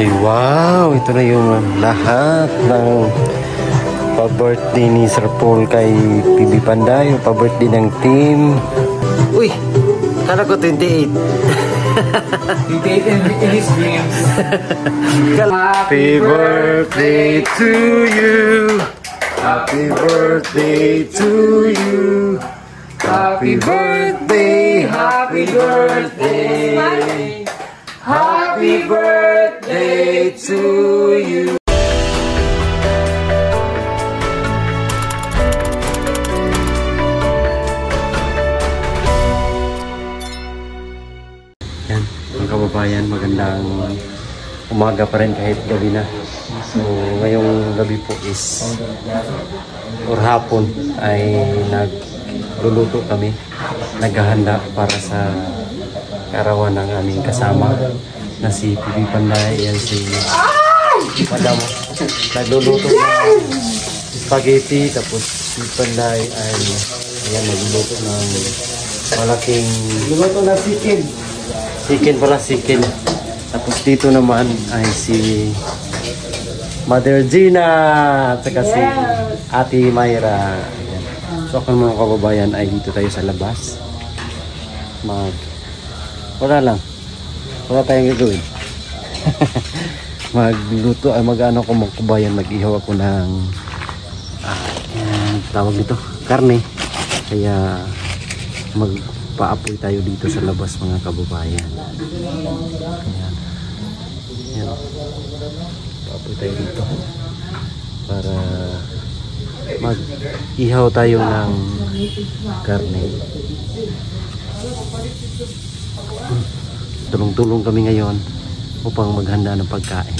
Ay, wow! Ito na yung lahat ng pa-birthday ni Sir Paul kay PB Panday. Yung pa-birthday ng team. Uy! Kala ko 28. 28 in his dreams. Happy birthday to you. Happy birthday to you. Happy birthday, happy birthday. Happy birthday to you. Yan, mga kababayan, magandang umaga pa rin kahit gabi na. So, ngayong gabi po is or hapon ay nagluluto kami, naghahanda para sa karawan ng aming kasama na si PB Panday. Yan si Madam, nagluluto ng spaghetti, tapos si Panday ay ayan, nagluluto ng malaking luto na chicken pala, chicken. Tapos dito naman ay si Mother Gina at saka si Ate Mayra. Ayan. So ako mga kababayan ay dito tayo sa labas, wala tayong gagawin. Magluto ay mag-ano ko mga kabayan, mag-ihaw ako ng tawag nito, karne. Kaya magpaapoy tayo dito sa labas mga kababayan. Ayan. Ayan. Paapoy tayo dito para mag-ihaw tayo ng karne. Tulong-tulong kami ngayon upang maghanda ng pagkain.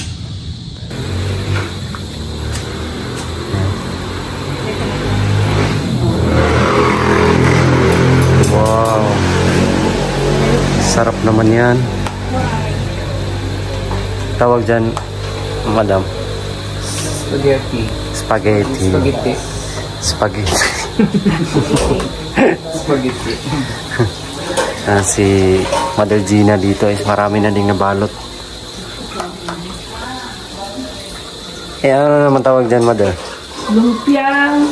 Wow! Sarap naman yan. Tawag dyan, Madam? Spaghetti. Spaghetti. Spaghetti. Spaghetti. Spaghetti. Si Mother Gina dito is marami na ding nabalot. Ano naman tawag dyan, Mother? Lumpiang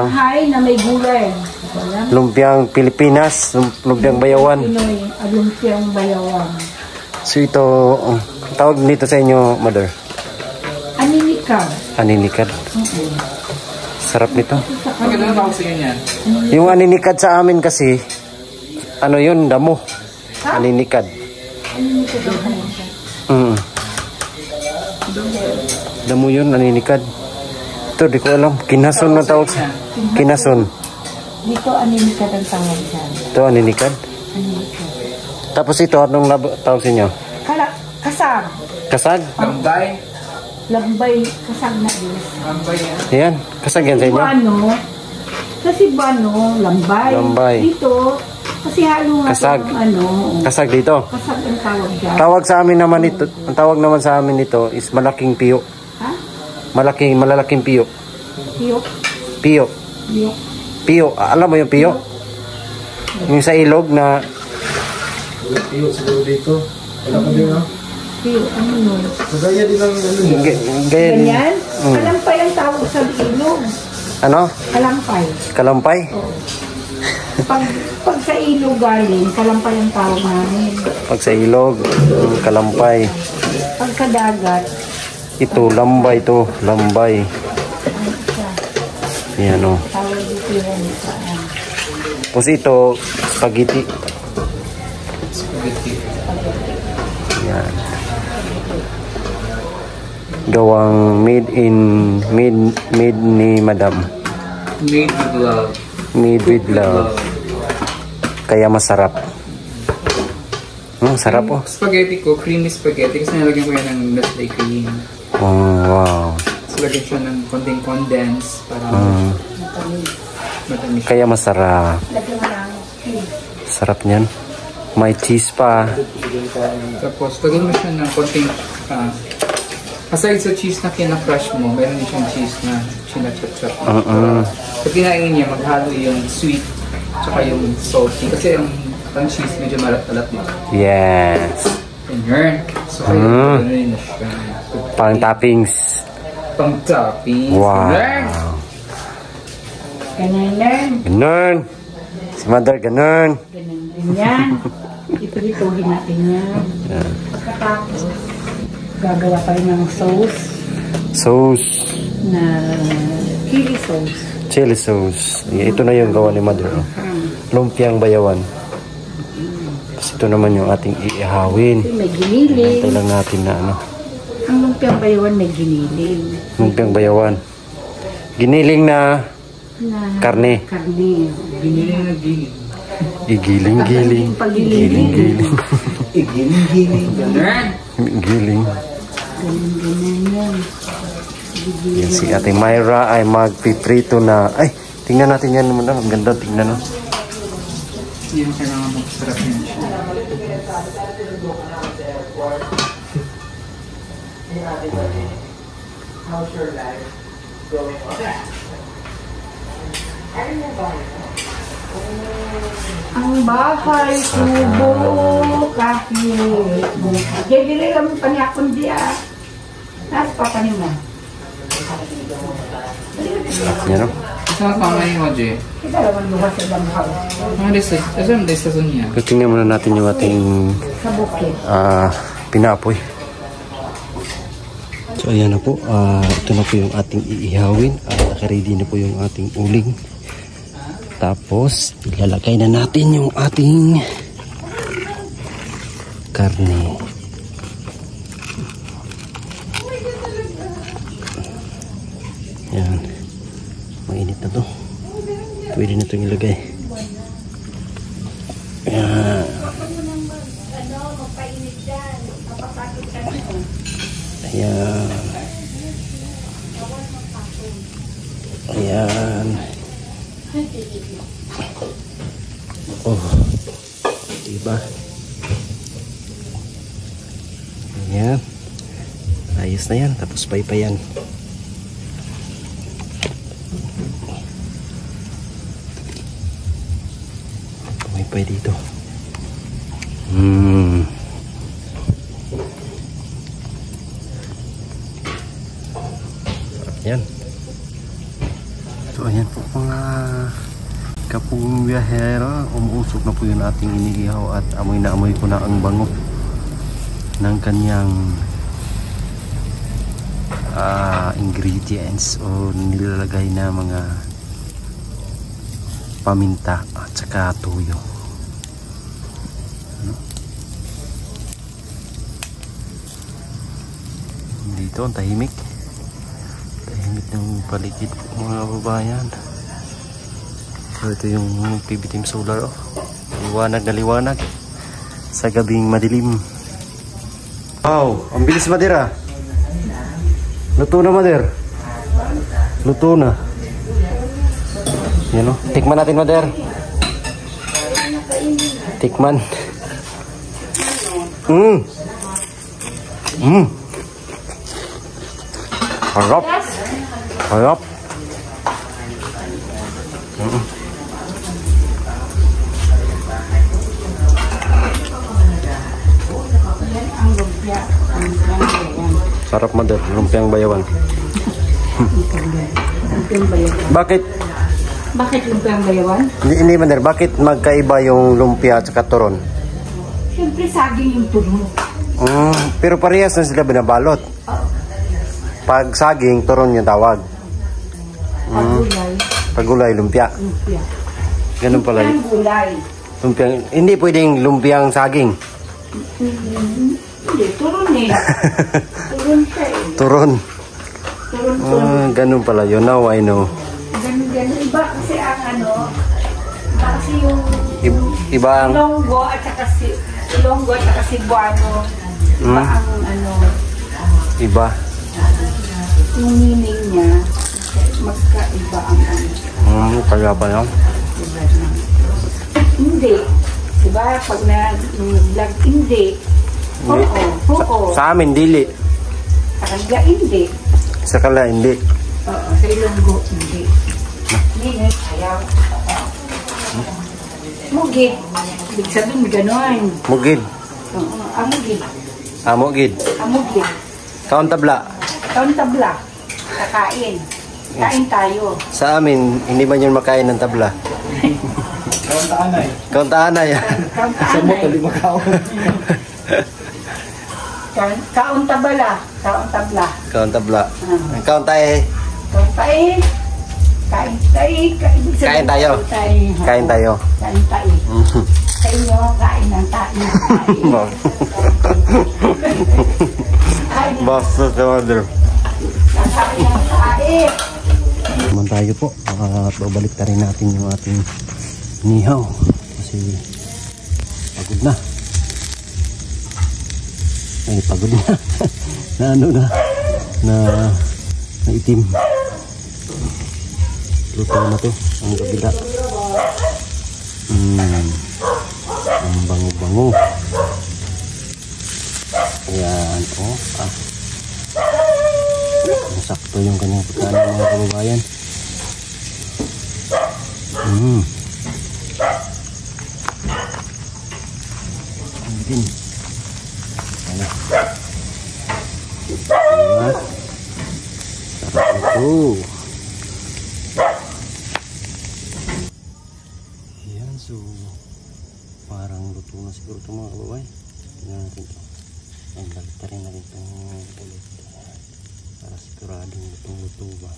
hay na may gulay. Lumpiang Pilipinas, lumpiang bayawan. Pinoy, lumpiang bayawan. So ito, tawag nito sa inyo, Mother? Aninikad. Aninikad. Sarap nito. Maganda na tawag sa inyo yan. Yung aninikad sa amin kasi, ano yun, damo. Aninikad. Damo yun, aninikad. Ito, di ko alam. Kinason na tawag sa... Kinason. Dito aninikad ang tawag dyan. Ito, aninikad. Aninikad. Tapos ito, anong tawag sa inyo? Kasag. Kasag? Lambay. Lambay, kasag na din. Lambay yan. Ayan, kasag yan sa inyo? Kasi lambay. Lambay. Dito, kasi halo nga kasag. Kasag dito? Kasag ang tawag dyan. Tawag sa amin naman ito, ang tawag naman sa amin ito is malaking piyo. Ha? Malalaking piyo. Piyo? Piyo. Piyo. Piyo. Alam mo yung piyo? Yung sa ilog na... Piyo siguro dito. Alam mo din, ha? Piyo, ano nun? Gaya din ang... Ganyan? Kalampay ang tawag sa ilog. Ano? Kalampay. Kalampay? Oo. Pag sa ilog galing, kalampay ang tawag namin. Pag sa ilog, kalampay. Pag sa dagat, ito, lambay to. Lambay. Yan o. tawag dito yan. Tapos ito, spaghetti. Spaghetti. Yan. Gawang made ni Madam. Made with love. Made with love. Kaya masarap. Sarap po. Spaghetti ko, creamy spaghetti. Kasi nalagyan ko yan ng Nestle cream. Oh, wow. So lagyan siya ng konting condense para matamis. Kaya masarap. Sarap niyan. May cheese pa. Tapos lagyan mo siya ng konting aside sa cheese na kina-crush mo, meron din siyang cheese na sinachap-chap. Pag kinain niya, maghalo yung sweet tsaka yung salty. Kasi ang cheese medyo malat-alat dito. Yes. Ganyan. So, kaya na siya. Pang toppings. Pang toppings. Wow. Ganun. Ganun. Si Mother, ganun. Ganun din yan. Ito-ituhin natin yan. Pagkatapos, gagawa tayo ng sauce Sauce. na chili sauce. Chili sauce. Ito na yung gawa ni Mother. Lumpiang bayawan. Tapos ito naman yung ating iihawin. May giniling. Hintay lang natin na ano. Ang lumpiang bayawan may giniling. Lumpiang bayawan. Giniling na karne. Karne. Giniling na giling. Igiling-giling. Igiling-giling. Igiling-giling. Ganyan. Giling. Ganun yan. Yan si Ate Myra ay magpiprito na. Ay, tingnan natin yan naman. Ang ganda, tingnan no. Yan kailangan magsarap yan siya. Ang bahay, tubo, kahit. Jadi lang panyakon dia. Nasa papanin mo. Yan no. Saan pamay mo, Jay? Kita naman luwas sa ibang house. Mga desay. Saan desay sa niya? Tingnan muna natin yung ating Sa bukid. pinapoy. So ayan na po. Ito na po yung ating iihawin. Naka-ready na po yung ating uling. Tapos, ilalagay na natin yung ating karne. Yan. Mainit na to. Pwede na itong ilagay. Yan. Ayan. Ayan. Oh. Diba? Ayan. Ayos na yan. Tapos paypayan. Paypay dito. Ayan. So ayan po mga kapong biyahera, umuusok na po yung ating iniihaw at amoy na amoy ko na ang bango ng kanyang ingredients o nilalagay na mga paminta at saka tuyo. Dito ang tahimik ng paligid mga babayan. So ito yung PB Team Solar, oh. Liwanag na liwanag sa gabing madilim. Wow, ang bilis, Madera. Luto na, Mader. Luto na. Yan, oh. Tikman natin, Mader. Tikman. Harap. Harap. Sarap, Mader, lumpiang bayawan. Bakit? Bakit lumpiang bayawan? Hindi, Mader, bakit magkaiba yung lumpia at saka turon? Siyempre saging yung turon. Pero parehas na sila binabalot. Pag saging, turon yung tawag. Pagulay. Pagulay, lumpia. Lumpia. Ganun pala. Lumpiang gulay. Lumpiang, hindi pwedeng lumpiang saging. Hindi, turon eh. Turon siya eh. Turon. Turon. Ganun pala yun. Now I know. Ganun. Iba kasi ang ano, iba kasi yung Iba ang... Ilonggo at saka Cebuano. Iba ang ano, Iba. yung meaning niya, magkaiba ang ano. Kaya ba yan? Diba na? Hindi. Diba pag nag-vlog, hindi. Oo. Sa amin, dili. Sa kanila, hindi. Sa kala, hindi. Oo, sa Ilonggo, hindi. Hindi, ayaw. Mugid. Ibig sabihin, gano'n. Mugid. Oo, ang mugid. Amo gid. Amugin. Kaon tabla. Kaon tabla. Kakain. Kain tayo. Sa amin, hindi man yun makain ng tabla. Kaon taanay. Kaon taanay. Kaon Sa mo taanay. tali makaon. Kaon tabala. Kaon tabla. Kaon tabla. Kaon tae. Kaon tayo. Kain tayo. Kain tayo. Kain tayo. Kain tayo. Sa inyo, kain ng tayo. Basta sa mother. Kain ng tayo. Naman tayo po. Babalik na rin natin yung ating nihaw. Kasi pagod na. Ay, pagod na. Na ano na. Na itim. Luto na to. Ang kabila. Ang bango-bango. Ayan. Oh. Sakto yung kanyang pagkain mga kababayan. Din. Ano? Diba? Sarap ito. Yan, so parang luto na siguro ito mga kababayan. Tingnan natin ito. Ang balita rin natin itong ulit. Para siguradong lutong-luto ba.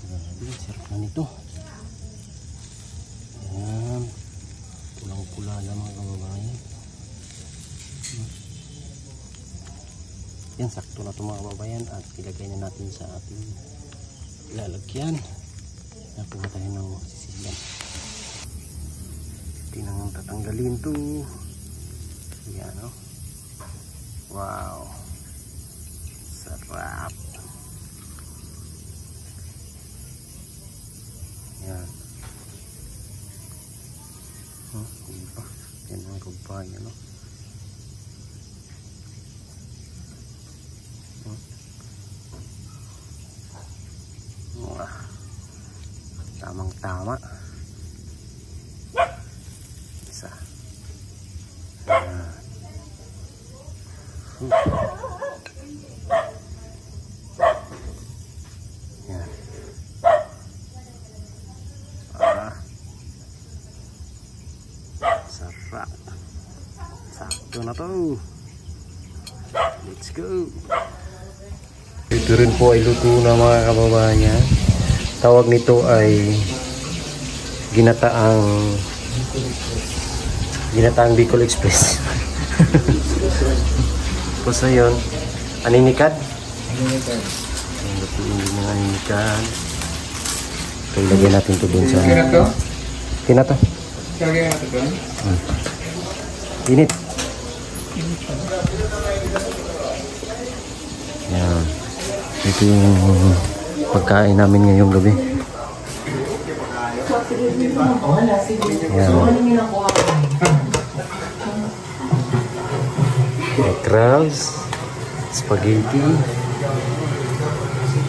Grabe, sarap na nito. Ayan. Pulang-pula na mga kababayan. Yan, sakto na ito mga kababayan. At ilagay na natin sa ating lalagyan. Nakuha tayo ng sisilan. Tinang tatanggalin ito. Ayan o. Wow. Sarap. Yan. Diba? Yan ang kabayan, no? Tamang-tama. Isa. Yan. Sarap. Sakto na to. Let's go. Ito rin po ay luto na mga kababayan. Tawag nito ay ginataang Bicol Express. Tapos na yun, aninikad. Lutuin din ng aninikad. So, ilagay natin ito dun sa... Kinato? Kinato. Kaya natin doon? Init. Yan. Ito yung pagkain namin ngayong gabi. Yan. Crabs, spaghetti,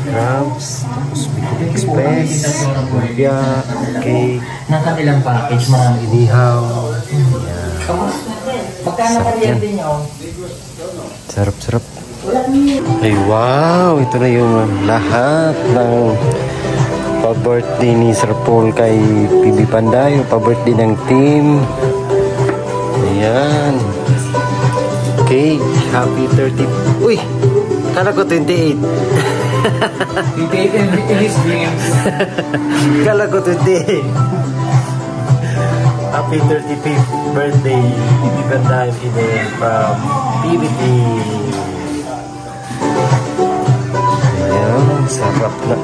crabs, tapos Bicol Express, lumpia, cake, ng kanilang package, marami. inihaw. Yan. Magkano Sarap ka yan. din nyo? Sarap-sarap. Ay wow, ito na yung lahat ng pa-birthday ni Sir Paul kay PB Panday, yung pa-birthday ng team. Ayan. Okay, happy 30. Uy, kala ko 28. 28 in his dreams. Kala ko 28. Happy 35th birthday, PB Panday from PBT. Ayan, sarap na.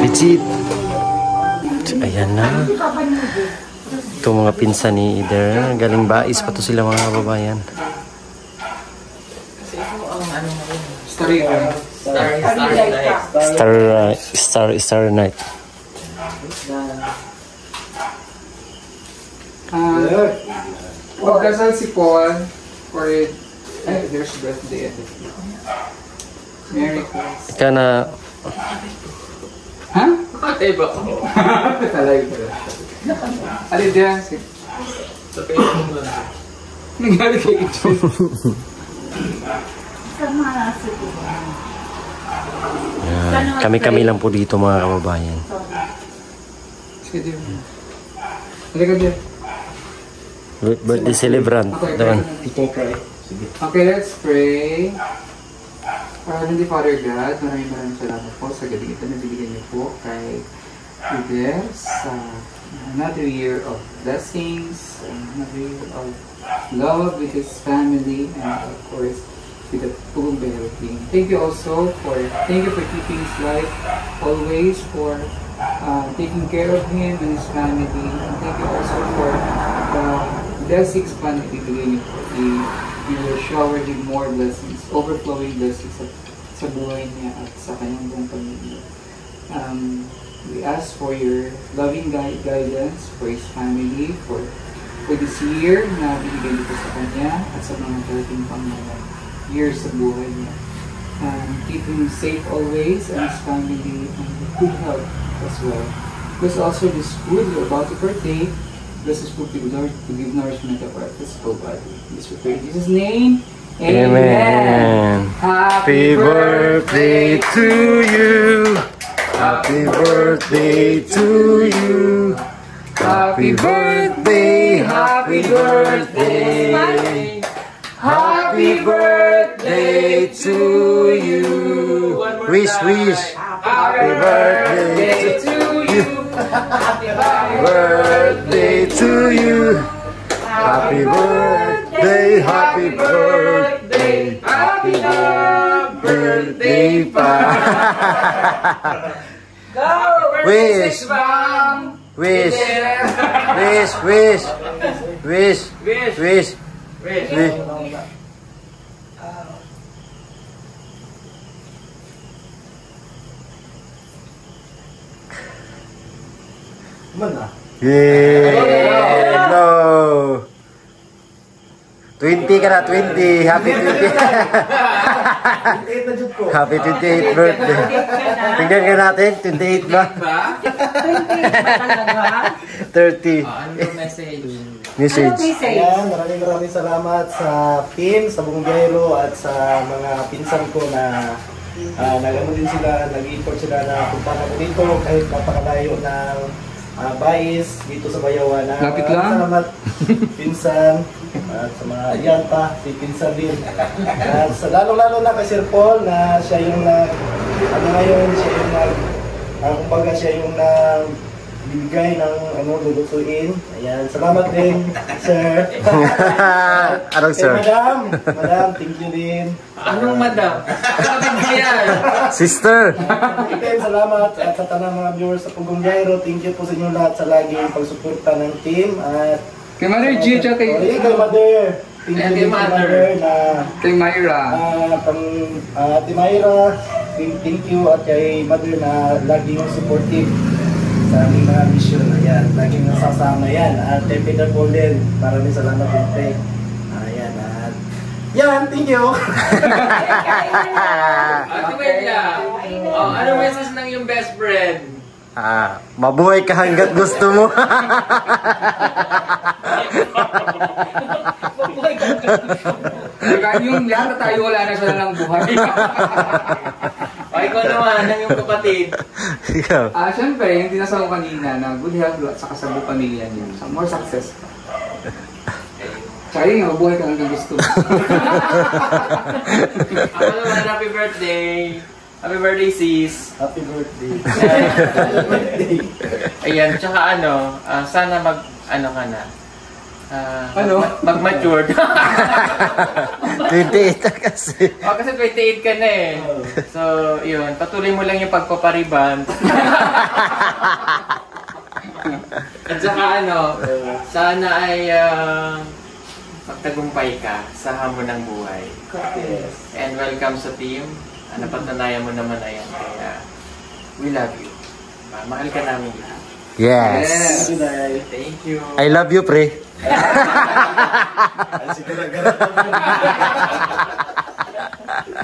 Pichit. Ayan na. Ito mga pinsan ni Eder. Galing bais pa to sila mga kababayan. Story. Star night. Magdasal si Paul for there's birthday at the Merry Christmas. Kana Ha? Ay ba? Talaga pala. Alin dyan? Nagalit kay Itchin. kami-kami lang po dito mga kababayan. Sige dyan. Halika dyan. Birthday celebrant. Doon. Okay, let's pray. Heavenly Father God, maraming salamat po sa gabi ito na binigyan niyo po kay Fidel sa another year of blessings, another year of love with his family, and of course with the Pugong Bayero team. Thank you also for keeping his life always, for taking care of him and his family, and thank you also for the blessings pa na ibigay niyo po. You will shower him more blessings, overflowing blessings sa buhay niya at sa kanyang buong pamilya. We ask for your loving guidance for his family, for this year na binigay dito sa kanya at sa mga darating pang mga years sa buhay niya. Keep him safe always and his family in good health as well. Because also this food we're about to partake, bless us food to give nourishment of our physical body. This we pray in Jesus' name. Amen. Happy birthday to you. Happy birthday to you. Happy birthday, happy birthday. Happy birthday to you. Wish. Happy birthday to you. Happy birthday to you. Happy birthday, happy birthday, happy birthday pa. Wish. Yeah, no. 20 ka na, 20. Happy 20. Happy 28th birthday. Tingnan ka natin, 28 ba? 30. Ano message? Message. Ayan, maraming salamat sa team, sa buong Bayero at sa mga pinsan ko na nag-ano din sila, nag-import sila na punta ko dito kahit napakalayo ng Bais dito sa Bayawan. Lapit lang. Salamat pinsan at sa mga iyan pa, si pinsan din. At lalo-lalo na kay Sir Paul na siya yung ngayon, siya yung kumbaga siya yung bibigay ng lulutuin. Ayan, salamat din, sir. Anong sir? Madam, thank you din. Anong madam? Kapit mo yan. Sister. Again, salamat at sa tanang mga viewers sa Pugong Bayero. Thank you po sa inyo lahat sa laging pagsuporta ng team. At Kay Mother G, tsaka kay kay Mother. Thank you din kay Mother na kay Myra. Ate Myra, thank you at kay Mother na laging supportive sa aming mga mission. Ayan, laging nasasama yan. At kay Peter Paul din, maraming salamat din kay. Ayan, at yan, thank you. Ate Melia, ano message ng yung best friend? Mabuhay ka hanggat gusto mo. Yung lahat na tayo wala na siya ng buhay. Ay, ko naman, ang yung kapatid. Ikaw. Siyempre, yung tinasama ko kanina na good health at saka sa buong pamilya niya. So, more success pa. Tsaka yun, mabuhay ka hanggang gusto mo. Ako naman, happy birthday. Happy birthday, sis. Happy birthday. Ayan, tsaka sana ka na. Mag-matured. 28 kasi. Kasi 28 ka na eh. So, yun. Patuloy mo lang yung pagpapariban. At saka sana ay magtagumpay ka sa hamon ng buhay. And welcome sa team. Napatunayan mo naman na yan. Kaya, we love you. Mahal ka namin. Yes. Thank you. I love you, pre.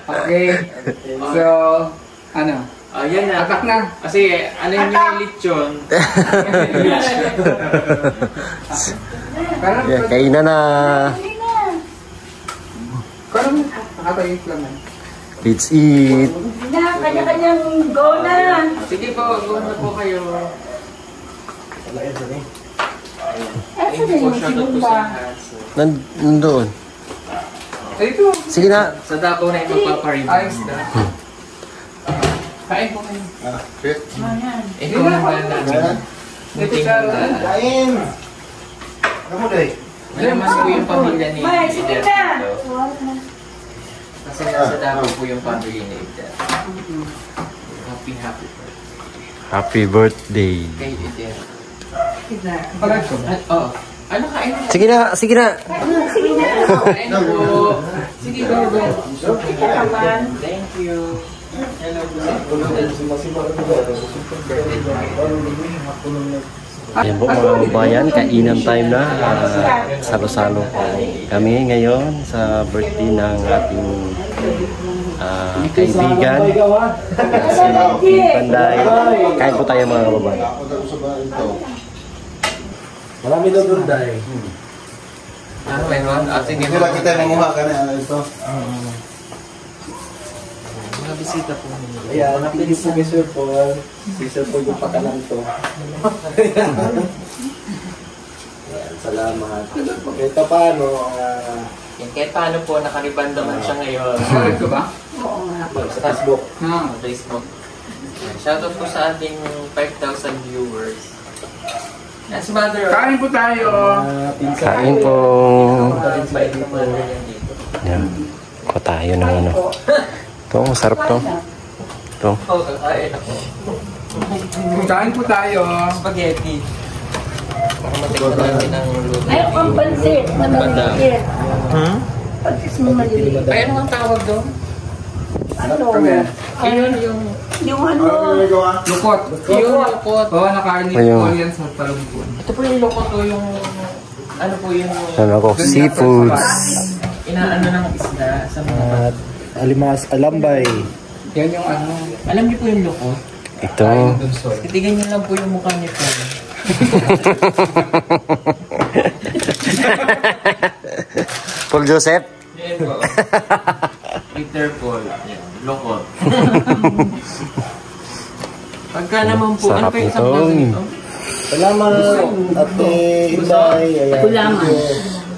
Okay. So, ano? Yan na. Atak na. Kasi ano yung lechon? Parang, Yeah, kainan na. parang nakatayos lang yan. Let's eat. Na, kanya-kanyang go na. Sige po, go na po kayo. Asa na yung sinumba? Nandoon. Ito. Sige na. Sa Davao na yung magpapareview. Ayos na. Kain po kayo. Ayan. Ikaw naman namin. Buting na. Kain! Kamu deh. Malamas po yung pamilya ni May, sige Eder na. dito. Kasi nasa Davao po yung pamilya ni Eder. Happy birthday. Happy birthday. Kay Eder. Parang ito. Oo. Ano kain mo? Sige na, sige na. Sige na. Kain po. Sige, go. Kaman. Thank you. Hello, Ayan po mga kababayan, kainan time na. Salo-salo kami ngayon sa birthday ng ating kaibigan. Si Panday. Kain po tayo mga kababayan. Marami daw doon dahil. Ano, meron? Sige, Hindi lang kita manguha ka na ito. mga bisita po ninyo. Ayan, napili po kay Sir Paul. Si Sir Paul yung pakalang to. Ayan, salamat. Kahit pa paano, Yan, kahit paano po, nakaribanda man siya ngayon. Sorry ko ba? Oo nga. sa Facebook. Ha. Sa Facebook. Shoutout po sa ating 5,000 viewers. Yan, si Mother. Kain po tayo. Kain po. Bait ng Mother yan dito. Yan. Ko tayo ng ano. Ito, masarap to. Ito. Oo, kakain ako. Kain po tayo. Spaghetti. Para matikman natin ang luto. Ay, ang pansit na maliit. Pansit na maliit. Ay, ano ang tawag doon? Ano? Yung Yung ano? Lukot. yung lukot. Oo, nakain ni Ayun. Paul yan sa talumpun. Ito po yung lukot o yung ano po yung Ano ako? Seafoods. inaano ng isda sa mga At alimas, alambay. Yan yung ano. Alam niyo po yung lukot? Ito. Titignan niyo lang po yung mukha niya po. Paul Joseph. Yan po. Peter Paul. Yan. Lukot. Pagka naman po, ano Sarap pa yung isang ito. baso nito? Salamat, Ate Inday. Ayan. Gulaman.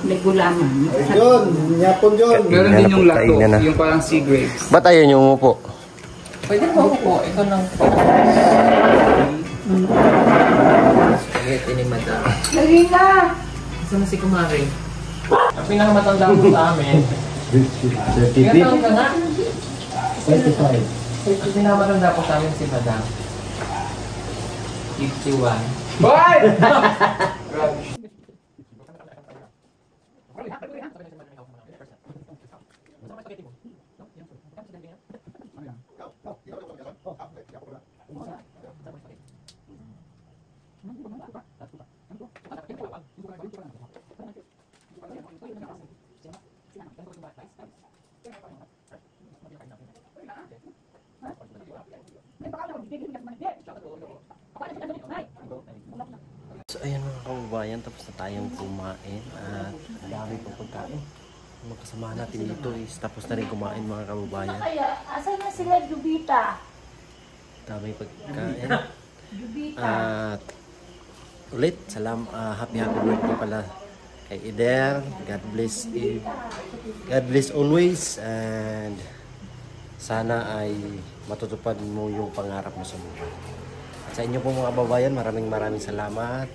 May gulaman. Yun, nyapon yun. Meron din yung lato. Kainan na. Yung parang sea grapes. Ba't ayaw niyo umupo? Pwede po po. Ito lang po. Spaghetti ni Madam. Dali na! Saan na si Kumari? Ang pinakamatanda po sa amin. 30 Ilan taon ka nga? 25. Ang pinakamatanda po sa amin si Madam. 51. Boy! So ayan mga kababayan, tapos na tayong kumain at ang dami pong pagkain. Mga kasama natin dito is tapos na rin kumain mga kababayan. Kaya, asan na sila, Jubita? Dami pagkain. Jubita. At ulit, happy birthday pala kay Eder. God bless you. God bless always and sana ay matutupad mo yung pangarap mo sa buhay. At sa inyo po mga kababayan, maraming salamat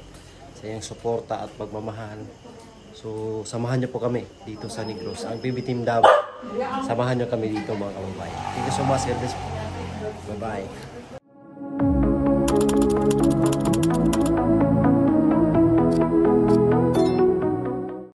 sa iyong suporta at pagmamahal. So, samahan niyo po kami dito sa Negros. Ang PB Team Davao, samahan niyo kami dito mga kababayan. Thank you so much. God bless po. Bye-bye.